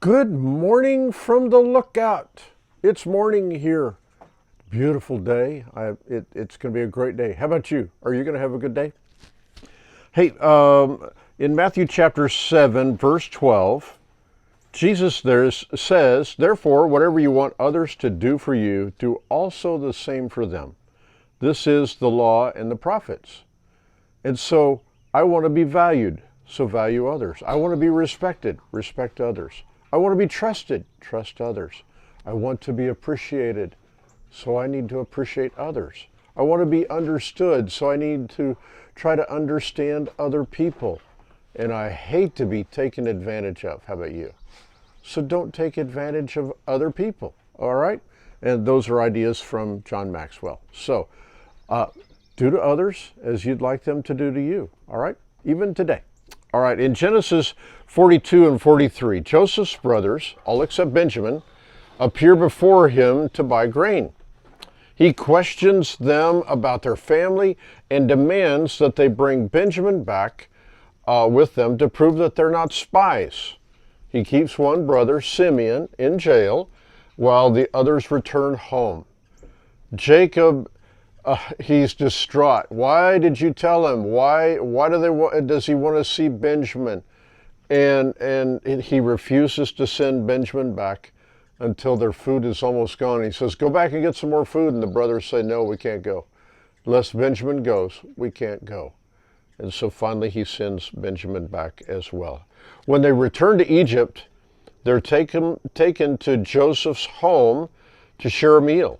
Good morning from the lookout. It's morning here. Beautiful day. It's going to be a great day. How about you? Are you going to have a good day? Hey, in Matthew chapter 7, verse 12, Jesus there says, "Therefore, whatever you want others to do for you, do also the same for them. This is the law and the prophets." And so I want to be valued, so value others. I want to be respected, respect others. I want to be trusted, trust others. I want to be appreciated, so I need to appreciate others. I want to be understood, so I need to try to understand other people. And I hate to be taken advantage of. How about you? So don't take advantage of other people, all right? And those are ideas from John Maxwell. So do to others as you'd like them to do to you, all right? Even today. All right, in Genesis 42 and 43, Joseph's brothers, all except Benjamin, appear before him to buy grain. He questions them about their family and demands that they bring Benjamin back with them to prove that they're not spies. He keeps one brother, Simeon, in jail while the others return home. Jacob, he's distraught. Why did you tell him? Why does he want to see Benjamin? And he refuses to send Benjamin back until their food is almost gone. He says, "Go back and get some more food." And the brothers say, "No, we can't go. Unless Benjamin goes, we can't go." And so finally he sends Benjamin back as well. When they return to Egypt, they're taken to Joseph's home to share a meal.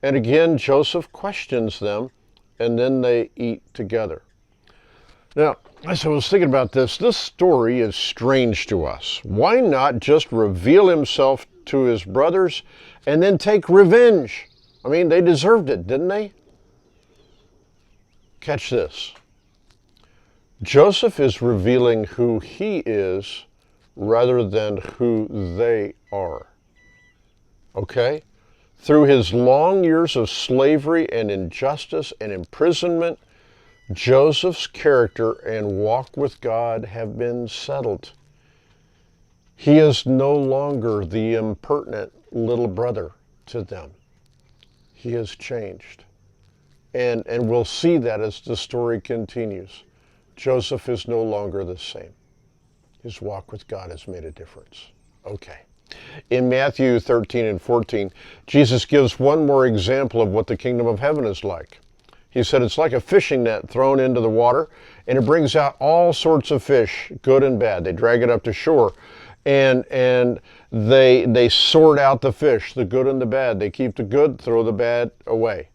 And again, Joseph questions them, and then they eat together. Now, as I was thinking about this story is strange to us. Why not just reveal himself to his brothers and then take revenge? I mean, they deserved it, didn't they? Catch this. Joseph is revealing who he is rather than who they are. Okay? Through his long years of slavery and injustice and imprisonment, Joseph's character and walk with God have been settled. He is no longer the impertinent little brother to them. He has changed. And we'll see that as the story continues. Joseph is no longer the same. His walk with God has made a difference. Okay. In Matthew 13 and 14, Jesus gives one more example of what the kingdom of heaven is like. He said it's like a fishing net thrown into the water, and it brings out all sorts of fish, good and bad. They drag it up to shore, and they sort out the fish, the good and the bad. They keep the good, throw the bad away.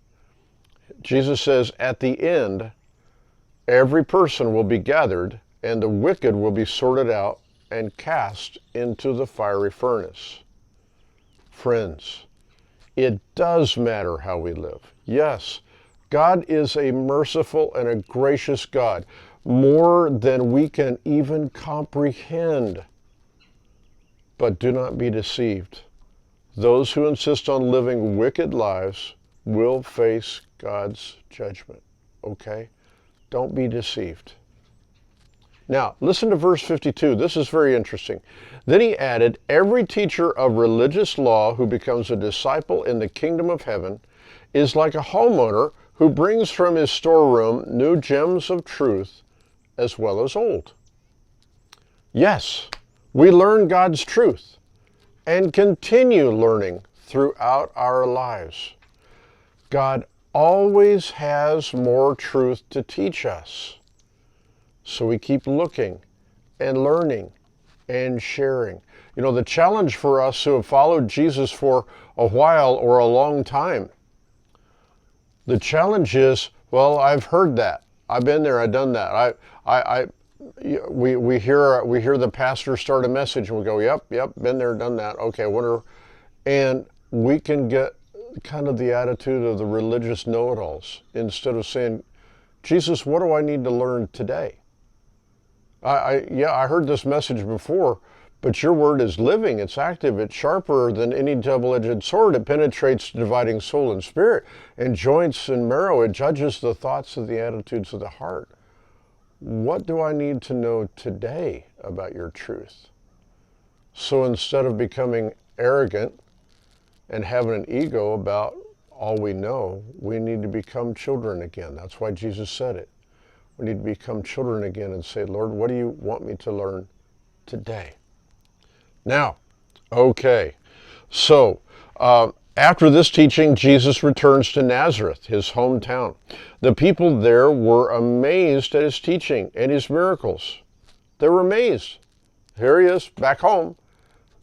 Jesus says at the end, every person will be gathered, and the wicked will be sorted out and cast into the fiery furnace. Friends, it does matter how we live. Yes, God is a merciful and a gracious God, more than we can even comprehend. But do not be deceived. Those who insist on living wicked lives will face God's judgment. Okay? Don't be deceived. Now, listen to verse 52. This is very interesting. Then he added, "Every teacher of religious law who becomes a disciple in the kingdom of heaven is like a homeowner who brings from his storeroom new gems of truth as well as old." Yes, we learn God's truth and continue learning throughout our lives. God always has more truth to teach us. So we keep looking and learning and sharing. You know, the challenge for us who have followed Jesus for a while or a long time, the challenge is, well, I've heard that. I've been there, I've done that. We hear the pastor start a message and we go, yep, been there, done that. Okay, wonder, and we can get kind of the attitude of the religious know-it-alls instead of saying, "Jesus, what do I need to learn today? I heard this message before, but your word is living, it's active, it's sharper than any double-edged sword. It penetrates dividing soul and spirit, and joints and marrow. It judges the thoughts and the attitudes of the heart. What do I need to know today about your truth So instead of becoming arrogant and having an ego about all we know, we need to become children again. That's why Jesus said it. We need to become children again and say, Lord, what do you want me to learn today? Now, okay, so after this teaching, Jesus returns to Nazareth, his hometown. The people there were amazed at his teaching and his miracles. They were amazed. Here he is, back home,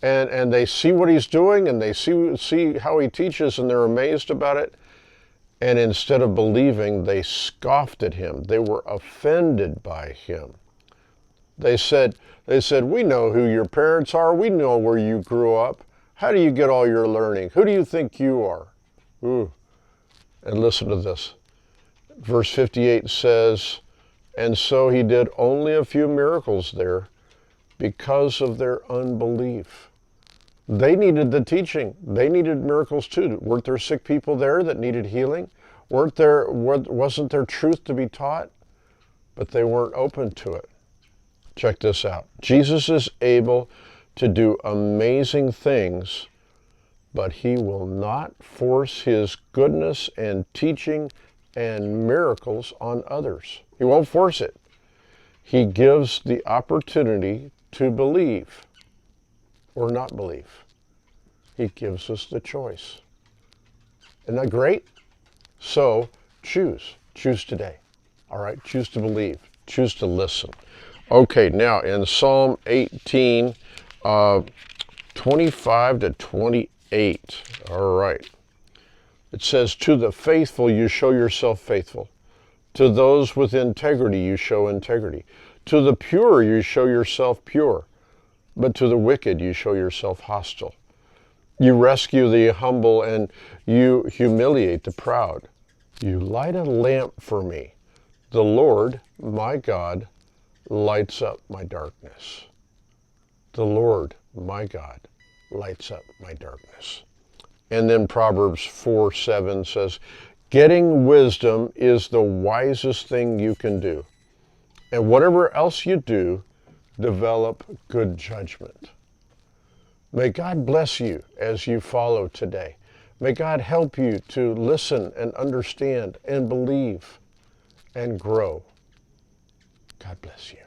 and they see what he's doing, and they see how he teaches, and they're amazed about it. And instead of believing, they scoffed at him. They were offended by him. They said, we know who your parents are. We know where you grew up. How do you get all your learning? Who do you think you are? Ooh. And listen to this. Verse 58 says, and so he did only a few miracles there because of their unbelief. They needed the teaching. They needed miracles too. Weren't there sick people there that needed healing? Wasn't there truth to be taught? But they weren't open to it. Check this out. Jesus is able to do amazing things, but he will not force his goodness and teaching and miracles on others. He won't force it. He gives the opportunity to believe or not believe. He gives us the choice. Isn't that great? So choose today. All right, choose to believe, choose to listen. Okay, now in Psalm 18, 25 to 28, all right. It says, to the faithful you show yourself faithful. To those with integrity you show integrity. To the pure you show yourself pure. But to the wicked you show yourself hostile. You rescue the humble and you humiliate the proud. You light a lamp for me. The Lord, my God, lights up my darkness. The Lord, my God, lights up my darkness. And then Proverbs 4:7 says, getting wisdom is the wisest thing you can do. And whatever else you do, develop good judgment. May God bless you as you follow today. May God help you to listen and understand and believe and grow. God bless you.